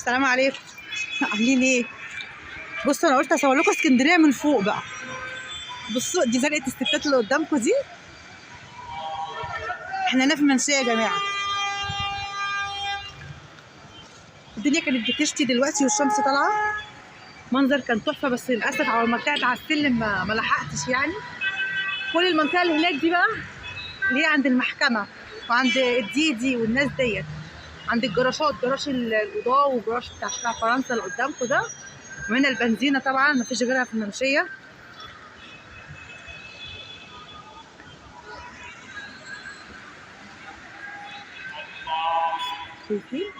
السلام عليكم. عاملين ايه؟ بصوا انا قلت اصور لكم اسكندريه من فوق بقى. بصوا دي زنقه الستات اللي قدامكم دي. احنا هنا في المنشيه يا جماعه. الدنيا كانت بتشتي دلوقتي والشمس طالعه. منظر كان تحفه، بس للاسف على ما طلعت على السلم ما لحقتش يعني. كل المنطقه اللي هناك دي بقى اللي هي عند المحكمه وعند الديدي والناس ديت، عند الجراشات، جراش القضاه وجراش بتاع شارع فرنسا اللي قدامكم ده، وهنا البنزينه طبعا مفيش غيرها في المنشيه. شايفين؟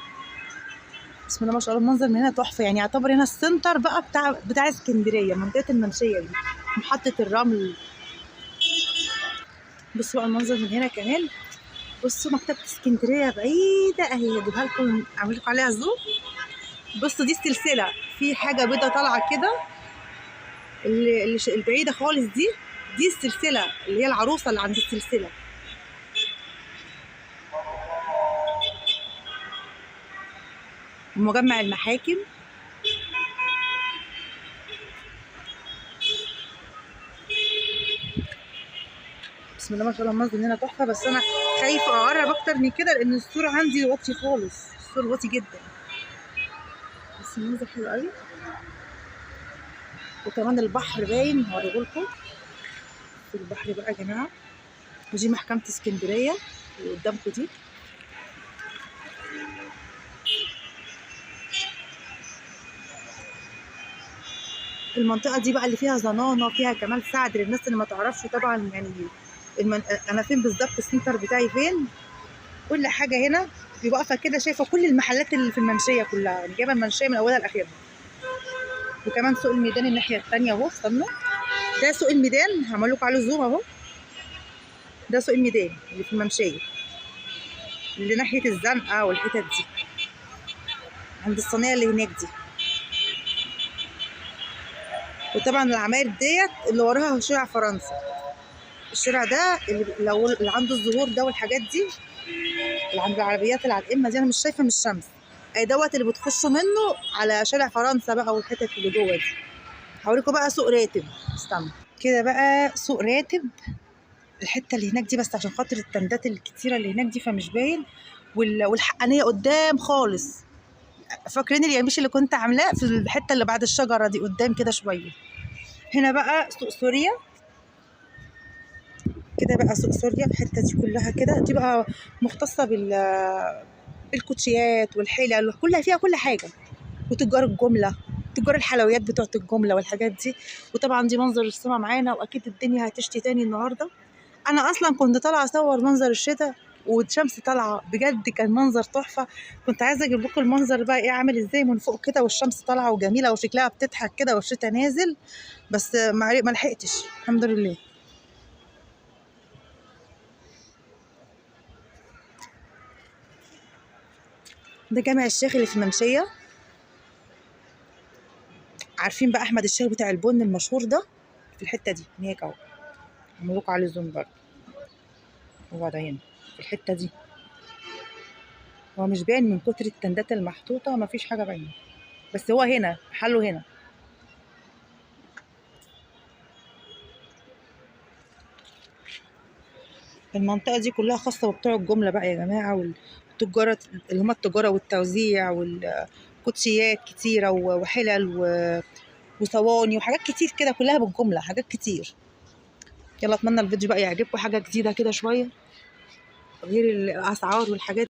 بسم الله ما شاء الله، المنظر من هنا تحفه يعني. يعتبر هنا السنتر بقى بتاع اسكندريه، منطقه المنشيه دي، محطه الرمل. بصوا بقى المنظر من هنا كمان. بصوا مكتبه اسكندريه بعيده اهي، اجيبها لكم اعمل لكم عليها زوم. بصوا دي السلسله، في حاجه بيضه طالعه كده، البعيده خالص دي السلسله اللي هي العروسه اللي عند السلسله. مجمع المحاكم. بسم الله ما شاء الله، المنظر هنا تحفه، بس انا خايفه اقرب اكتر من كده لان الصوره عندي واطي خالص، الصوره واطي جدا، بس المنظر حلو قوي. وكمان البحر باين، هوريهولكم في البحر بقى يا جماعه. ودي محكمه اسكندريه اللي قدامكم دي. المنطقه دي بقى اللي فيها زنانه وفيها كمال سعد، للناس اللي ما تعرفش طبعا يعني انا فين بالظبط، السنتر بتاعي فين. كل حاجه هنا واقفه كده، شايفه كل المحلات اللي في المنشيه كلها، يعني جايبه المنشيه من اولها لاخرها. وكمان سوق الميدان الناحيه الثانيه اهو، استنوا، ده سوق الميدان، هعمل لكم عليه زوم اهو. ده سوق الميدان اللي في المنشيه، اللي ناحيه الزنقه والحتت دي، عند الصينيه اللي هناك دي. وطبعا العماير ديت اللي وراها شارع فرنسا. الشارع ده اللي عنده الزهور ده والحاجات دي، اللي عند العربيات اللي على القمه دي، انا مش شايفه من الشمس. اي دوت اللي بتخشوا منه على شارع فرنسا بقى والحتت اللي جوه دي. هوريكم بقى سوق راتب، استنى كده بقى. سوق راتب الحته اللي هناك دي، بس عشان خاطر التندات الكتيره اللي هناك دي فمش باين. والحقانيه قدام خالص. فاكرين اليميش اللي كنت عاملاه في الحته اللي بعد الشجره دي قدام كده شويه. هنا بقى سوق سوريا كده، بقى سوق سوريا الحته دي كلها كده، دي بقى مختصه بالكوتشيات والحلل، كلها فيها كل حاجه. وتجار الجمله، تجار الحلويات بتوعه الجمله والحاجات دي. وطبعا دي منظر السما معانا، واكيد الدنيا هتشتي تاني النهارده. انا اصلا كنت طالعه اصور منظر الشتاء والشمس طالعه، بجد كان منظر تحفه. كنت عايزه اجيب لكم المنظر بقى ايه عامل ازاي من فوق كده، والشمس طالعه وجميله وشكلها بتضحك كده والشتاء نازل، بس ما لحقتش الحمد لله. ده جامع الشيخ اللي في المنشيه. عارفين بقى احمد الشيخ بتاع البن المشهور ده في الحته دي هناك اهو، هعمل لكم عليه زوم برضه. هو ده هنا في الحته دي، هو مش باين من كتر التندات المحطوطه، مفيش حاجه باينه، بس هو هنا محله هنا. المنطقه دي كلها خاصه ببتوع الجمله بقى يا جماعه، والتجاره اللي هم التجاره والتوزيع والكوتشيات كتيره وحلل وصواني وحاجات كتير كده، كلها بالجمله، حاجات كتير. يلا اتمنى الفيديو بقى يعجبكم، حاجه جديده كده شويه غير الاسعار والحاجات